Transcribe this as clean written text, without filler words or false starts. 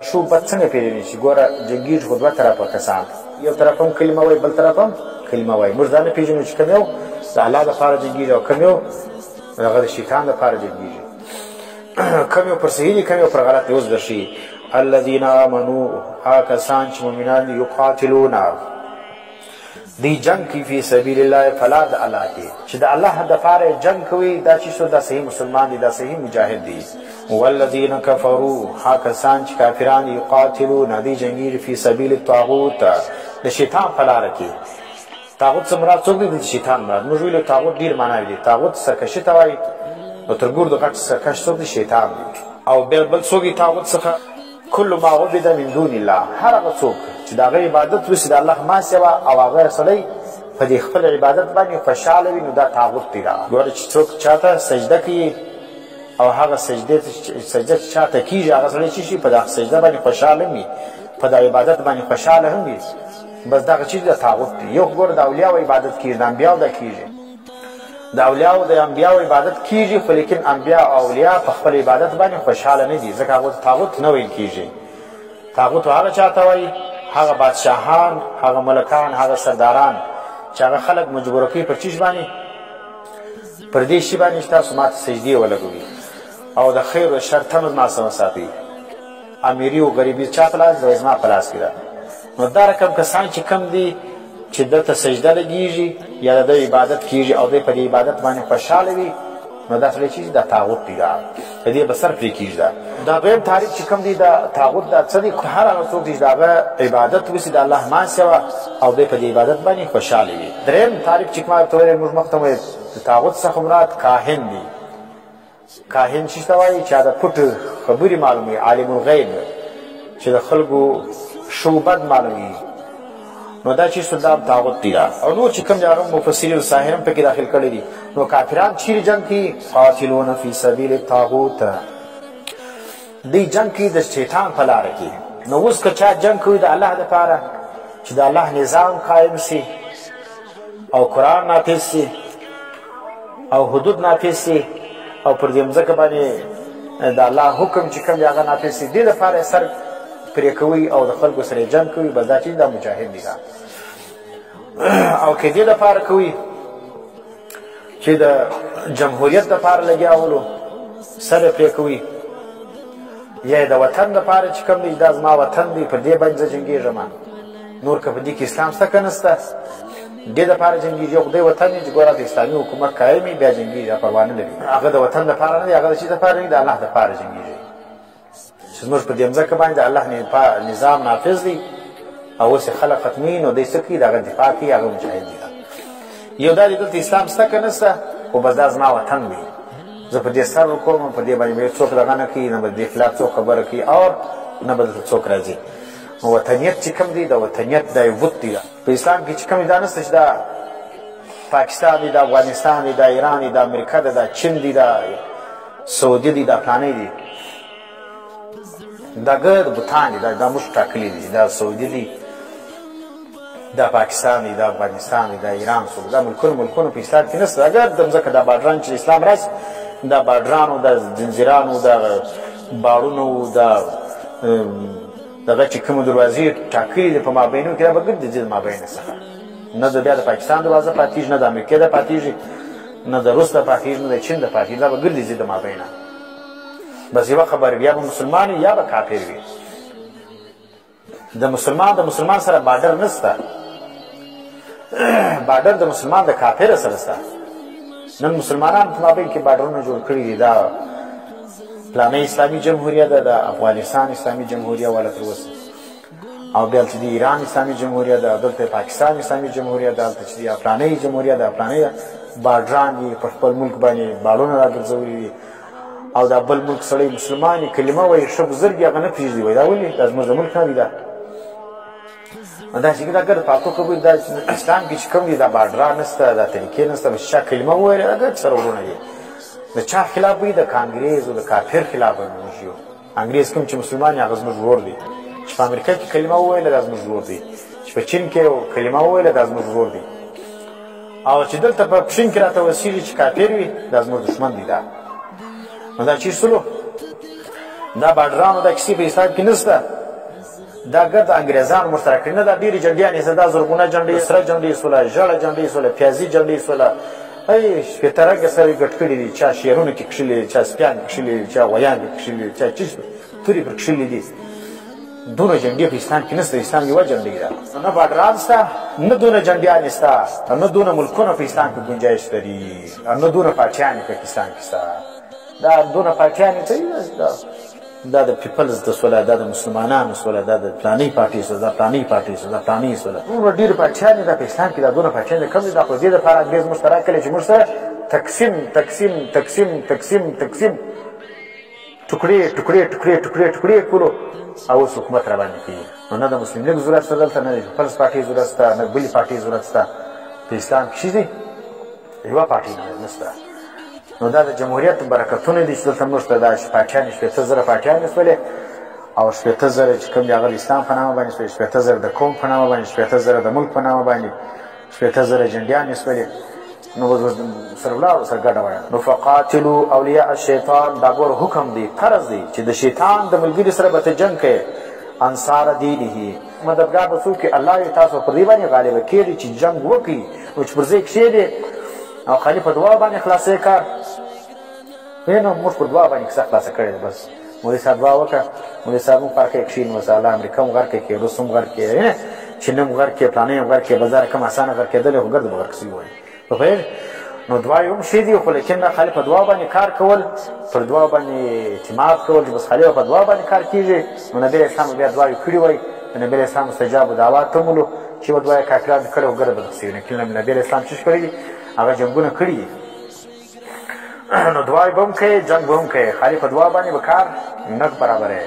شو بد څنګه پیژنې چې ګوره جنګیږي خو دوه طرفه کسان یو طرف هم کلمه وایي بل طرف هم کلمه وایي موږ دا نه پیژنو چې کوم یو د الله دپاره جنګیږي او کوم یو هغه د شیطان دپاره جنګیږي کوم یو پر صحیح دي کوم یو پر غلط دی اوس درښیي الذین آمنوا هغه کسان چې مؤمنان دي یقاتلون دی جنگ کی فی سبیل الله فلا د الله کې چې د الله دپاره جنگ کوي دا چې دا صحیح مسلمان دی دا صحیح مجاهد دی والذین کفروا هغه کسان چې کافران یقاتلون دی جنګیږي فی سبیل الطاغوت د شیطان په لاره کې طاغوت څه مراد څوک دی د شیطان مراد موږ ویلو طاغوت ډېر معناوې دي طاغوت سرکشي ته وایي نو تر ګور د غټ سرکش څوک دی شیطان دی او بل څوک دی طاغوت څخه کل ما عبد من دون الله هر هغه څوک چې د هغه عبادت وشي د الله ما سوا او هغه سړی په دې خپل عبادت باندې خوشحاله وي نو دا طاغوت دی ګوره چې څوک چاته سجده کوي او هغه سجده چې چاته کېږي هغه سړی چې شي په دغه سجده باندې خوشحاله وي په د عبادت باندې خوشحاله هم وي بس دغه چیز د طاغوت دی یو ګوره د اولیاو عبادت کېږي د انبیاو دا کېږي د اولیاو د انبیاو عبادت کېږي خو لیکن انبیا او اولیا په خپل عبادت باندې خوشحاله نه دي ځکه هغه طاغوت نه ویل کېږي طاغوت هغه چاته وایي هغه بادشاهان هغه ملکان هغه سرداران چې هغه خلک مجبوره کوي پر چیز باندې پر دې شي باندې چې تاسو ماته سجدې ولګوي او د خیر و شر تمه ما سره وساتئ امیري او غریبي چا په لاس دی زما په لاس کې ده نو دا رقم کسان چې کم دي چې دلته سجده لګېږي یا د عبادت کېږي او دی په دې عبادت باندې خوشحاله وي نو دا سړی چې دا طاغوت دی د دې به سر پرې کېږي دا دویم تعریف چې کوم دی دا طاغوت دا څه دی هر هغه څوک چې د هغه عبادت وشي د الله ما سوا او دی په دې عبادت باندې خوشحاله وي دریم تعریف چې کوم ته ویل موږ مخته وایو د طاغوت څخه مراد کاهن دی کاهن چې ته وایي چې د پټ خبرې معلوموي عالم الغیب چې د خلکو شوبد معلوموي نو دا چې دا طاغوت دی او نور چې کوم دی هغه مفسرین ساحر هم پکې داخل کړي دي نو کافران چیرې جنګ کوي قاتلون فی سبیل الطاغوت دی جنګ کوي د شیطان په لاره کې نو اوس که چا جنګ کوي د الله دپاره چې د الله نظام قایم سي او قرآن نافظ سي او حدود نافظ سي او پر دې مځکه باندې د الله حکم چې کوم دی هغه نافظ سي دې دپاره سر پرې کوي او د خلکو سره جنګ کوي بس دا چې دا مجاهد دی او که دې دپاره کوي چې د جمهوریت دپاره لګیا سر پرې کوي یا د وطن دپاره چې کوم دی دا زما وطن دی پر دې باندې زه جنګېږم نور که په دې کې اسلام شته که نشته دې دپاره جنګېږي یو خدای وطن دی چې ګوره د اسلامي حکومت قایم وي بیا جنګېږي دا پروا نه لري هغه د وطن دپاره نه دی هغه د چي دپاره نه د الله دپاره جنګېږي چې زموږ په دې مځکه باندې د الله نظام نافظ دی او اوس یې خلک ختموي نو دی څه کوي د هغه دفاع کوي هغه مجاهد دی یو دا دی دلته اسلام شته که نشته خو بس دا زما وطن دی زه په دې سر وکړم په دې باندې به څوک دغه نه کوي نه به د خلاف څوک خبره کوي او نه به دلته څوک راځي وطنیت چې کوم دی د وطنیت دا یو بت دی په اسلام کې چې کوم دا نشته چې دا پاکستان دی د افغانستان دی د ایران دی د امریکا دی د چین دی د سعودي دی د فلانې دی دا ګرد بوتان دي دا موږ ټاکلي دي دا سعودي دي دا پاکستان دی دا افغانستان دی دا ایران څوک دا ملکونه په اسلام کې نشته اگر د مځکه دا باډران چې اسلام راشي دا باډرانو دا زنځیرانو دا باړونو دا دغه چې کومو دروازې ټاکلي دي په مابینو کې دا به ګرځي د مابین څخه نه د بیا د پاکستان دروازه پاتېږي نه د امریکې ده پاتېږي نه د روس ده پاتېږي نه د چین ده پاتېږي دا به ګرځي د مابینه بس یوه خبر یا به مسلمان یا به کافر وي د مسلمان سره باډر نشته باډر د مسلمان د کافر سره شته نن مسلمانان په مابین کې باډرونه جوړ کړي دي دا فلانه اسلامي جمهوریه ده د افغانستان اسلامي جمهوریه والا تر اوسه او بیا چې د ایران اسلامي جمهوریه ده دلته پاکستان اسلامي جمهوریه ده دلته چې د فلانه جمهوریه ده فلانه باډران دي په خپل ملک باندې باړونه راګرځولي دي او دا بل ملک سړی مسلمان کلمه وایي ښه بزرګ یې هغه نه پرېږدي وایي دا ولې دا زموږ د ملک نه دی دا دا چې دا ګرد پاتو کوي دا اسلام کې چې کوم دي دا باډران نشته دا طریقې نشته بس چا کلمه وویله دا ګرد سره ورونه دي د چا خلاف وي د کانګریز او د کافر خلاف به موږ یو انګریز کوم چې مسلمان هغه زموږ ورور دی چې په امریکا کې کلمه وویله دا زموږ ورور دی چې په چین کې کلمه وویله دا زموږ ورور دی او چې دلته په چین کې راته وسیږي چې کافر وي دا زموږ دښمن دی دا نو دا چې سلو دا بارډرانو دا کیسې په حساب کې نشته دا ګرد انګریزان مشترک کړي نه دا ډېرې جنډیانې سه دا زرغونه جنډۍ سره جنډۍ سوله ژړه جنډۍ سوله پیازي جنډۍ سوله ای شپېته رنګه سره یې ګډ کړي دي چا شعرونو کې کښلي دي چا سپیان کې کښلي دي چا غویان کې کښلي دي چا چیز تورې پر کښلي دي دونه جنډې په اسلام کې نشته اسلام یوه جنډۍ ده نه بارډران شته نه دونه جنډیانې شته نه دونه ملکونه په اسلام کې ګنجایش لري نه دونه پاچیانې په اسلام کې شته دا دونه پاچیانې کوي دا د پیپلز د سوله دا د مسلمانانو سوله دا د پلاني پارټي سوله دا پلاني پارټي سوله دا پلاني سوله نور ډېر پاچیانې دا په اسلام کې دا دونه پاچیانې کم دي دا خو دې دپاره انګرېز موږ ته راکړی چې موږ سره تقسیم تقسیم تقسیم تقسیم تقسیم ټوکړې ټوکړې ټوکړې ټوکړې ټوکړې کړو او اوس حکومت را باندې کوي نو نه د مسلم لیګ ضرورت شته دلته نه د پیپلز پارټي ضرورت شته نه بلې پارټي ضرورت شته په اسلام کې دي یوه پارټي نشته نو دا د جمهوریت برکتونه دي چې دلته موږ ته دا پاچیانې 80,000 پاچیانې شولې او 80,000 چې کوم دي هغه د اسلام په نامه باندې شولې 80,000 د قوم په نامه باندې 80,000 د ملک په نامه باندې 80,000 جنډیانې شولې نو سره ولاړو سره ګډه وایه نو فقاتلو اولیاء الشیطان دا ګور حکم دی فرض دی چې د شیطان د ملګري سره به ته جنګ کوې انصار دینه مددګار به څوک الله یې تاسو پر دې باندې غالبه کېږي چې جنګ وکړي نو چې پر ځای کښېنې او خالي په دعا باندې خلاصې کار نو موږ پر دعا باندې کیسه خلاصه کړې ده بس مولوي صاحب دعا وکړه مولوي صاحب هم غر کې کښېنوسه الله امریکا هم غر کې کې روس هم غر کې چین هم غر کې پلانې هم غر کې بازار کم اسانه غر کېدلی خو ګرد به غر کسي وایي په پوهېږې نو دعا یې هم ښې دي خو لیکن خالي په دعا باندې کار کول پر دعا باندې اعتماد کول چې بس خالي په دعا باندې کار کېږي نو نبي اسلام بیا دعاوې کړي وای نبي اسلام مستجاب دعوات ته مولو چې و دعا یې کافرانو کړې و ګرد به کسي لیکن نبي اسلام څه کړي دي هغه جنګونه کړي دي نو دعا به هم کوې جنګ به هم کوې خالي په دعا باندې به کار نه برابره